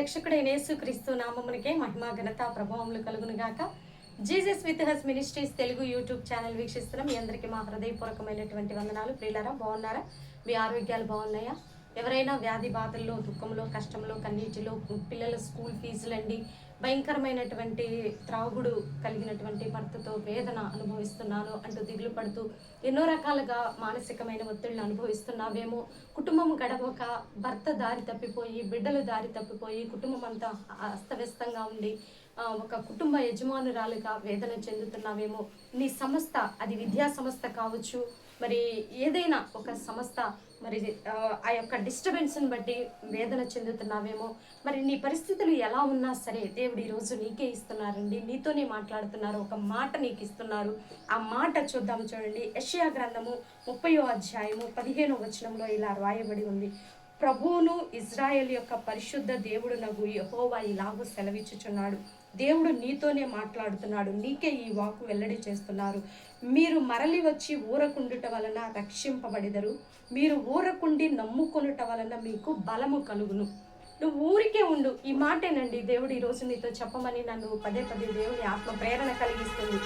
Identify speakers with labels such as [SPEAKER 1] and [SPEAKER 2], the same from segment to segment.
[SPEAKER 1] రక్షకుడైన యేసుక్రీస్తు నామమునికే మహిమ ఘనత ప్రభావములు కలుగును గాక. Jesus with has ministries Telugu YouTube channel వీక్షిస్తున్న మీ అందరికీ మా హృదయపూర్వకమైనటువంటి వందనాలు. ప్రియులారా, బాగున్నారా? మీ ఆరోగ్యాలు బాగున్నాయా? ఎవరైనా వ్యాధి బాధల్లో, దుఃఖంలో, కష్టంలో, కన్నీటిలో, పిల్లల స్కూల్ ఫీజులండి, భయంకరమైనటువంటి త్రాగుడు కలిగినటువంటి భర్తతో వేదన అనుభవిస్తున్నాను అంటూ దిగులు పడుతూ ఎన్నో రకాలుగా మానసికమైన ఒత్తిడిని అనుభవిస్తున్నావేమో, కుటుంబం గడవక భర్త దారి తప్పిపోయి, బిడ్డలు దారి తప్పిపోయి, కుటుంబం అంతా అస్తవ్యస్తంగా ఉండి ఒక కుటుంబ యజమానురాలుగా వేదన చెందుతున్నావేమో. నీ సంస్థ, అది విద్యా సంస్థ కావచ్చు, మరి ఏదైనా ఒక సంస్థ, మరి ఆ యొక్క డిస్టర్బెన్స్ని బట్టి వేదన చెందుతున్నావేమో. మరి నీ పరిస్థితులు ఎలా ఉన్నా సరే దేవుడు ఈరోజు నీకే ఇస్తున్నారండి, నీతోనే మాట్లాడుతున్నారు, ఒక మాట నీకు ఇస్తున్నారు. ఆ మాట చూద్దాం, చూడండి. యెషయా గ్రంథము 30వ అధ్యాయము 15వ వచనంలో ఇలా రాయబడి ఉంది. ప్రభువును ఇజ్రాయేల్ యొక్క పరిశుద్ధ దేవుడునగు యెహోవా ఇలాగూ సెలవిచ్చుచున్నాడు. దేవుడు నీతోనే మాట్లాడుతున్నాడు, నీకే ఈ వాక్కు వెల్లడి చేస్తున్నారు. మీరు మరలి వచ్చి ఊరకుండుట వలన రక్షింపబడిదరు, మీరు ఊరకుండి నమ్ముకొనుట వలన మీకు బలము కలుగును. నువ్వు ఊరికే ఉండు. ఈ మాటేనండి దేవుడు ఈరోజు నీతో చెప్పమని నన్ను పదే పదే దేవుని ఆత్మ ప్రేరణ కలిగిస్తుంది.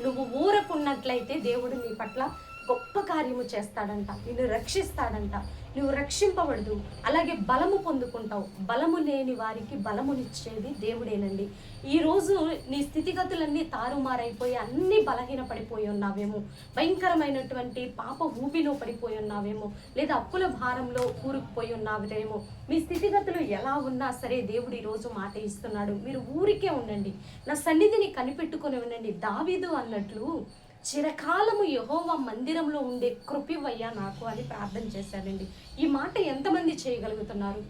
[SPEAKER 1] నువ్వు ఊరకున్నట్లయితే దేవుడు నీ పట్ల గొప్ప కార్యము చేస్తాడంట, నిన్ను రక్షిస్తాడంట. నువ్వు రక్షింపబడదు, అలాగే బలము పొందుకుంటావు. బలము లేని వారికి బలమునిచ్చేది దేవుడేనండి. ఈరోజు నీ స్థితిగతులన్నీ తారుమారైపోయి అన్నీ బలహీన పడిపోయి ఉన్నావేమో, భయంకరమైనటువంటి పాప ఊపిలో పడిపోయి ఉన్నావేమో, లేదా అప్పుల భారంలో కూరుకుపోయి ఉన్నావేమో. మీ స్థితిగతులు ఎలా ఉన్నా సరే దేవుడు ఈరోజు మాట ఇస్తున్నాడు. మీరు ఊరికే ఉండండి, నా సన్నిధిని కనిపెట్టుకొని ఉండండి. దావీదు అన్నట్లు చిరకాలము యెహోవా మందిరంలో ఉండే కృపివయ్యా నాకు అని ప్రార్థన చేశాడండి. ఈ మాట ఎంతమంది చేయగలుగుతున్నారు?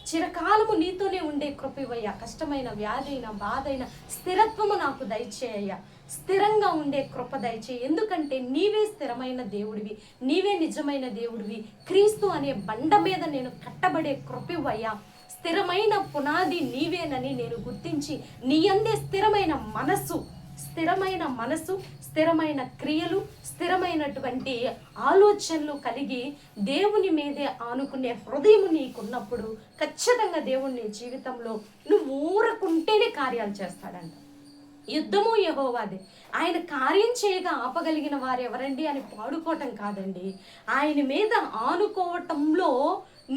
[SPEAKER 1] చిరకాలము నీతోనే ఉండే కృపివయ్యా, కష్టమైన వ్యాధైన బాధైన స్థిరత్వము నాకు దయచేయ్యా, స్థిరంగా ఉండే కృప దయచేయి. ఎందుకంటే నీవే స్థిరమైన దేవుడివి, నీవే నిజమైన దేవుడివి. క్రీస్తు అనే బండ మీద నేను కట్టబడే కృపివయ్యా, స్థిరమైన పునాది నీవేనని నేను గుర్తించి నీ అందే స్థిరమైన మనసు, స్థిరమైన క్రియలు, స్థిరమైనటువంటి ఆలోచనలు కలిగి దేవుని మీదే ఆనుకునే హృదయం నీకున్నప్పుడు ఖచ్చితంగా దేవుని నీ జీవితంలో నువ్వు ఊరకుంటేనే కార్యాలు చేస్తాడంట. యుద్ధము యెహోవాదే. ఆయన కార్యం చేయగా ఆపగలిగిన వారు ఎవరండి అని పాడుకోవటం కాదండి, ఆయన మీద ఆనుకోవటంలో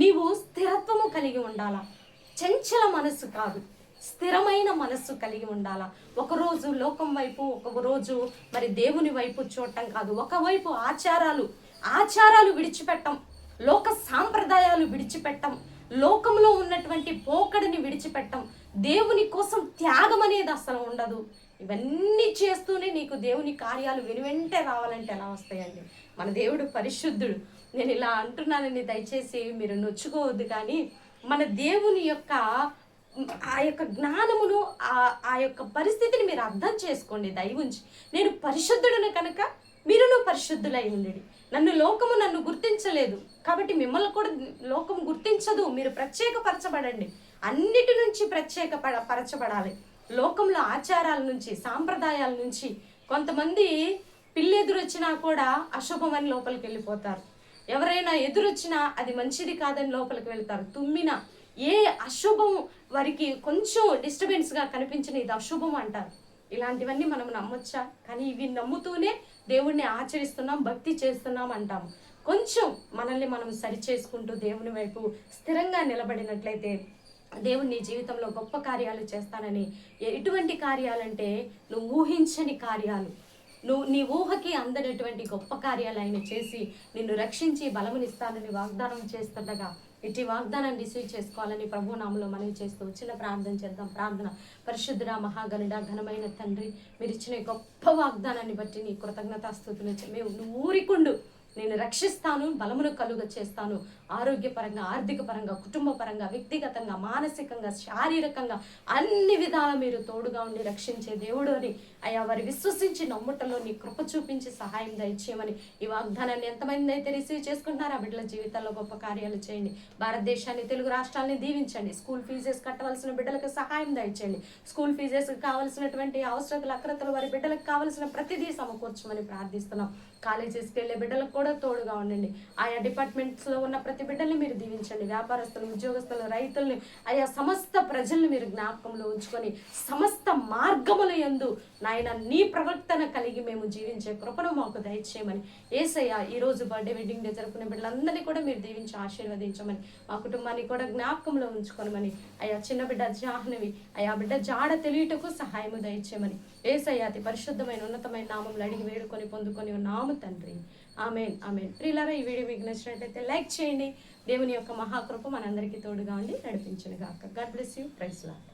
[SPEAKER 1] నీవు స్థిరత్వము కలిగి ఉండాలా. చంచల మనస్సు కాదు, స్థిరమైన మనస్సు కలిగి ఉండాలా. ఒకరోజు లోకం వైపు, ఒకరోజు మరి దేవుని వైపు చూడటం కాదు. ఒకవైపు ఆచారాలు విడిచిపెట్టం, లోక సాంప్రదాయాలు విడిచిపెట్టం, లోకంలో ఉన్నటువంటి పోకడిని విడిచిపెట్టం. దేవుని కోసం త్యాగం అనేది అసలు ఉండదు. ఇవన్నీ చేస్తూనే నీకు దేవుని కార్యాలు వెనువెంటే రావాలంటే ఎలా వస్తాయండి? మన దేవుడు పరిశుద్ధుడు. నేను ఇలా అంటున్నానని దయచేసి మీరు నొచ్చుకోవద్దు. కానీ మన దేవుని యొక్క ఆ యొక్క జ్ఞానమును, ఆ యొక్క పరిస్థితిని మీరు అర్థం చేసుకోండి. దయవుంచి నేను పరిశుద్ధుడును కనుక మీరును పరిశుద్ధులై ఉండండి. లోకము గుర్తించలేదు కాబట్టి మిమ్మల్ని కూడా లోకం గుర్తించదు. మీరు ప్రత్యేకపరచబడండి, అన్నిటి నుంచి పరచబడాలి. లోకంలో ఆచారాల నుంచి, సాంప్రదాయాల నుంచి కొంతమంది పిల్లెదురొచ్చినా కూడా అశుభమని లోపలికి వెళ్ళిపోతారు. ఎవరైనా ఎదురొచ్చినా అది మంచిది కాదని లోపలికి వెళ్తారు. తుమ్మిన ఏ అశుభం వారికి కొంచెం డిస్టర్బెన్స్గా కనిపించిన ఇది అశుభం అంటారు. ఇలాంటివన్నీ మనం నమ్మొచ్చా? కానీ ఇవి నమ్ముతూనే దేవుణ్ణి ఆచరిస్తున్నాం, భక్తి చేస్తున్నాం అంటాము. కొంచెం మనల్ని మనం సరి చేసుకుంటూ దేవుని వైపు స్థిరంగా నిలబడినట్లయితే దేవుడు నీ జీవితంలో గొప్ప కార్యాలు చేస్తానని. ఎటువంటి కార్యాలంటే నువ్వు ఊహించని కార్యాలు, నీ ఊహకి అందనటువంటి గొప్ప కార్యాలు ఆయన చేసి నిన్ను రక్షించి బలమునిస్తానని వాగ్దానం చేస్తుండగా ఇటు వాగ్దానాన్ని రిసీవ్ చేసుకోవాలని ప్రభు నామములో మనవి చేస్తూ చిన్న ప్రార్థన చేద్దాం. ప్రార్థన. పరిశుద్ధుడా, మహాగణుడ, ఘనమైన తండ్రి, మీరు ఇచ్చిన గొప్ప వాగ్దానాన్ని బట్టి నీ కృతజ్ఞతాస్తుతులు. నువ్వు ఊరికుండు, నేను రక్షిస్తాను, బలమును కలుగ చేస్తాను. ఆరోగ్యపరంగా, ఆర్థిక పరంగా, కుటుంబ పరంగా, వ్యక్తిగతంగా, మానసికంగా, శారీరకంగా అన్ని విధాలా మీరు తోడుగా ఉండి రక్షించే దేవుడు అని అయ్యా వారి విశ్వసించి నమ్ముటలో నీ కృప చూపించి సహాయం దయచేయమని ఈ వాగ్దానాన్ని ఎంతమంది అయితే రిసీవ్ చేసుకుంటున్నారో ఆ బిడ్డల జీవితాల్లో గొప్ప కార్యాలు చేయండి. భారతదేశాన్ని, తెలుగు రాష్ట్రాలని దీవించండి. స్కూల్ ఫీజెస్ కట్టవలసిన బిడ్డలకు సహాయం దయచేయండి. స్కూల్ ఫీజెస్ కావాల్సినటువంటి అవసరతలు, అక్రతలు వారి బిడ్డలకు కావాల్సిన ప్రతిదీ సమకూర్చమని ప్రార్థిస్తున్నాం. కాలేజెస్కి వెళ్ళే బిడ్డలకు కూడా తోడుగా ఉండండి. ఆయా డిపార్ట్మెంట్స్లో ఉన్న ప్రతి బిడ్డల్ని మీరు దీవించండి. వ్యాపారస్తులు, ఉద్యోగస్తులు, రైతుల్ని, ఆయా సమస్త ప్రజల్ని మీరు జ్ఞాపకంలో ఉంచుకొని సమస్త మార్గముల యందు నాయన నీ ప్రవర్తన కలిగి మేము జీవించే కృపను మాకు దయచేయమని యేసయ్య ఈరోజు బర్త్డే, వెడ్డింగ్ డే జరుపుకునే బిడ్డలందరినీ కూడా మీరు దీవించి ఆశీర్వదించమని, మా కుటుంబాన్ని కూడా జ్ఞాపకంలో ఉంచుకోనమని, అయా చిన్న బిడ్డ జాహ్నవి అయా బిడ్డ జాడ తెలియటకు సహాయము దయచేయమని యేసయ్య అతి పరిశుద్ధమైన ఉన్నతమైన నామంలో అడిగి వేడుకొని పొందుకొని ఉన్నాము తండ్రి. ఆమేన్, ఆమేన్. ప్రియులారా, ఈ వీడియో మీకు నచ్చినట్లయితే లైక్ చేయండి. దేవుని యొక్క మహాకృప మనందరికీ తోడుగా ఉండి నడిపించును గాక. God bless you. Praise lord.